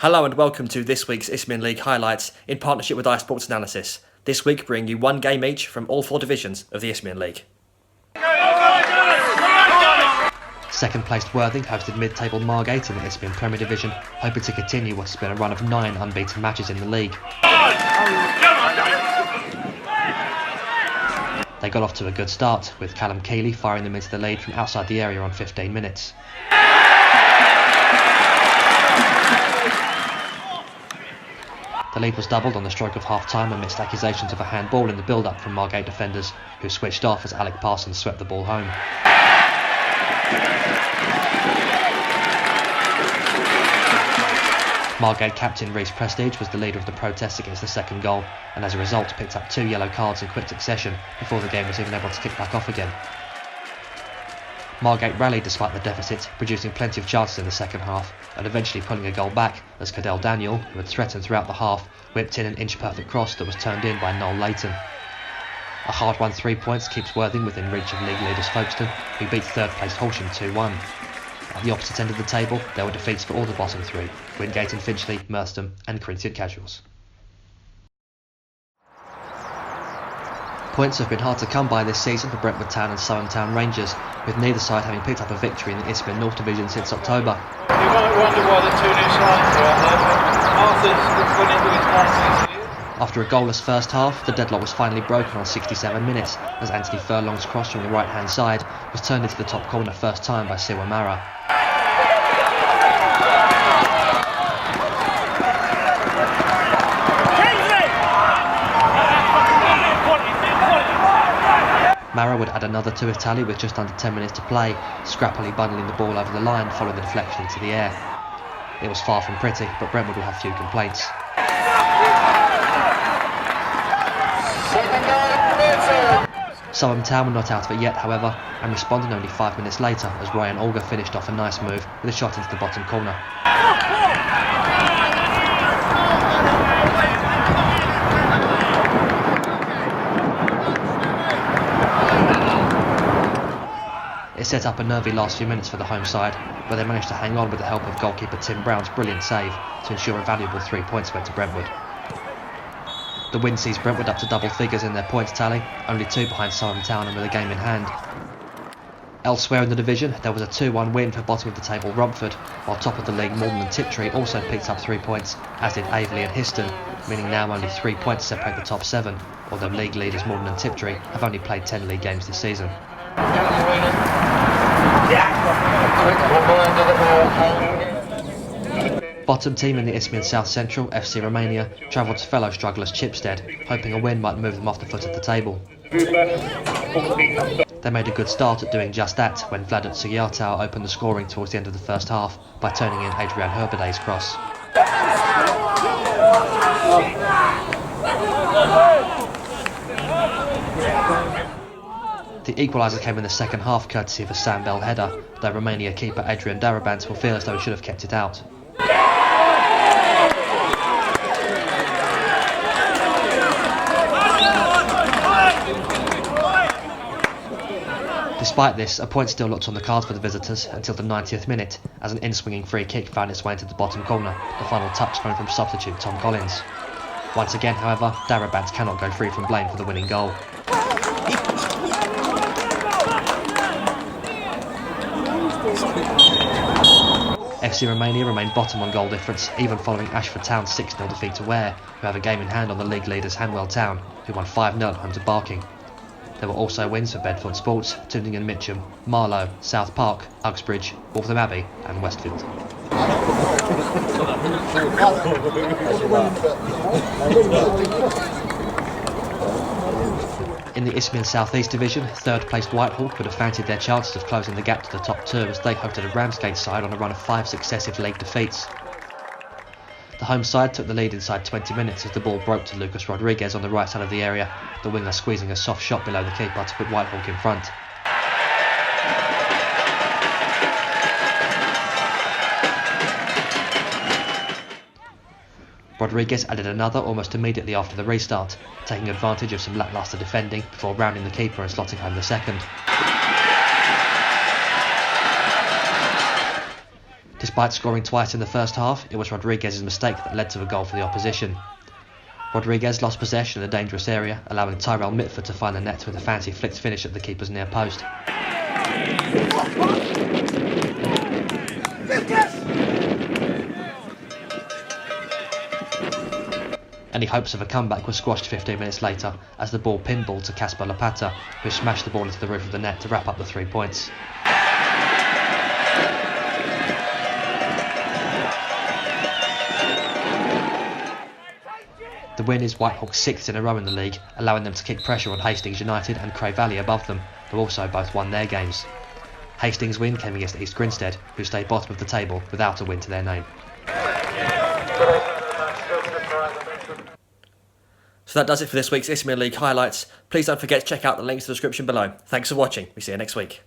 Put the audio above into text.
Hello and welcome to this week's Isthmian League highlights in partnership with iSports Analysis. This week bringing you one game each from all four divisions of the Isthmian League. Second placed Worthing hosted mid-table Margate in the Isthmian Premier Division, hoping to continue what has been a run of 9 unbeaten matches in the league. They got off to a good start, with Callum Keeley firing them into the lead from outside the area on 15 minutes. The lead was doubled on the stroke of half-time amidst accusations of a handball in the build-up from Margate defenders, who switched off as Alec Parsons swept the ball home. Margate captain Reece Prestige was the leader of the protests against the second goal, and as a result picked up 2 yellow cards in quick succession before the game was even able to kick back off again. Margate rallied despite the deficit, producing plenty of chances in the second half, and eventually pulling a goal back as Cadell Daniel, who had threatened throughout the half, whipped in an inch-perfect cross that was turned in by Noel Leighton. A hard-won 3 points keeps Worthing within reach of league leaders Folkestone, who beat third-placed Horsham 2-1. At the opposite end of the table, there were defeats for all the bottom 3, Wingate and Finchley, Merstham and Corinthian Casuals. Points have been hard to come by this season for Brentwood Town and Surham Town Rangers, with neither side having picked up a victory in the Isthmian North Division since October. You might wonder why the 2 new sides are out there, but Arthur's gone into his last season. After a goalless first half, the deadlock was finally broken on 67 minutes as Anthony Furlong's cross from the right-hand side was turned into the top corner first time by Siwa Mara. Mara would add another to his tally with just under 10 minutes to play, scrappily bundling the ball over the line following the deflection into the air. It was far from pretty, but Brentwood will have few complaints. Surham Town were not out of it yet, however, and responded only 5 minutes later as Ryan Olga finished off a nice move with a shot into the bottom corner. It set up a nervy last few minutes for the home side, but they managed to hang on with the help of goalkeeper Tim Brown's brilliant save to ensure a valuable 3 points went to Brentwood. The win sees Brentwood up to double figures in their points tally, only 2 behind Surham Town and with a game in hand. Elsewhere in the division, there was a 2-1 win for bottom of the table Romford, while top of the league Morden and Tiptree also picked up 3 points, as did Aveley and Histon, meaning now only 3 points separate the top 7, although league leaders Morden and Tiptree have only played 10 league games this season. Bottom team in the Isthmian South Central, FC Romania, travelled to fellow strugglers Chipstead, hoping a win might move them off the foot of the table. They made a good start at doing just that when Vladat Sugiartau opened the scoring towards the end of the first half by turning in Adrian Herbaday's cross. The equaliser came in the second half courtesy of a Sam Bell header, though Romania keeper Adrian Darabant will feel as though he should have kept it out. Despite this, a point still looked on the cards for the visitors until the 90th minute, as an in-swinging free kick found its way into the bottom corner, the final touch coming from substitute Tom Collins. Once again, however, Darabant cannot go free from blame for the winning goal. FC Romania remained bottom on goal difference, even following Ashford Town's 6-0 defeat to Ware, who have a game in hand on the league leaders Hanwell Town, who won 5-0 at home to Barking. There were also wins for Bedford Sports, Tooting and Mitcham, Marlow, South Park, Uxbridge, Waltham Abbey and Westfield. In the Isthmian South East Division, third-placed Whitehawk could have fancied their chances of closing the gap to the top 2 as they hosted a Ramsgate side on a run of 5 successive league defeats. The home side took the lead inside 20 minutes as the ball broke to Lucas Rodriguez on the right side of the area, the winger squeezing a soft shot below the keeper to put Whitehawk in front. Rodriguez added another almost immediately after the restart, taking advantage of some lacklustre defending before rounding the keeper and slotting home the second. Despite scoring twice in the first half, it was Rodriguez's mistake that led to the goal for the opposition. Rodriguez lost possession in a dangerous area, allowing Tyrell Mitford to find the net with a fancy flicked finish at the keeper's near post. Any hopes of a comeback were squashed 15 minutes later as the ball pinballed to Casper Lapata, who smashed the ball into the roof of the net to wrap up the 3 points. The win is Whitehawk's 6th in a row in the league, allowing them to kick pressure on Hastings United and Cray Valley above them, who also both won their games. Hastings' win came against East Grinstead, who stayed bottom of the table without a win to their name. So that does it for this week's Isthmian League highlights. Please don't forget to check out the links in the description below. Thanks for watching. We see you next week.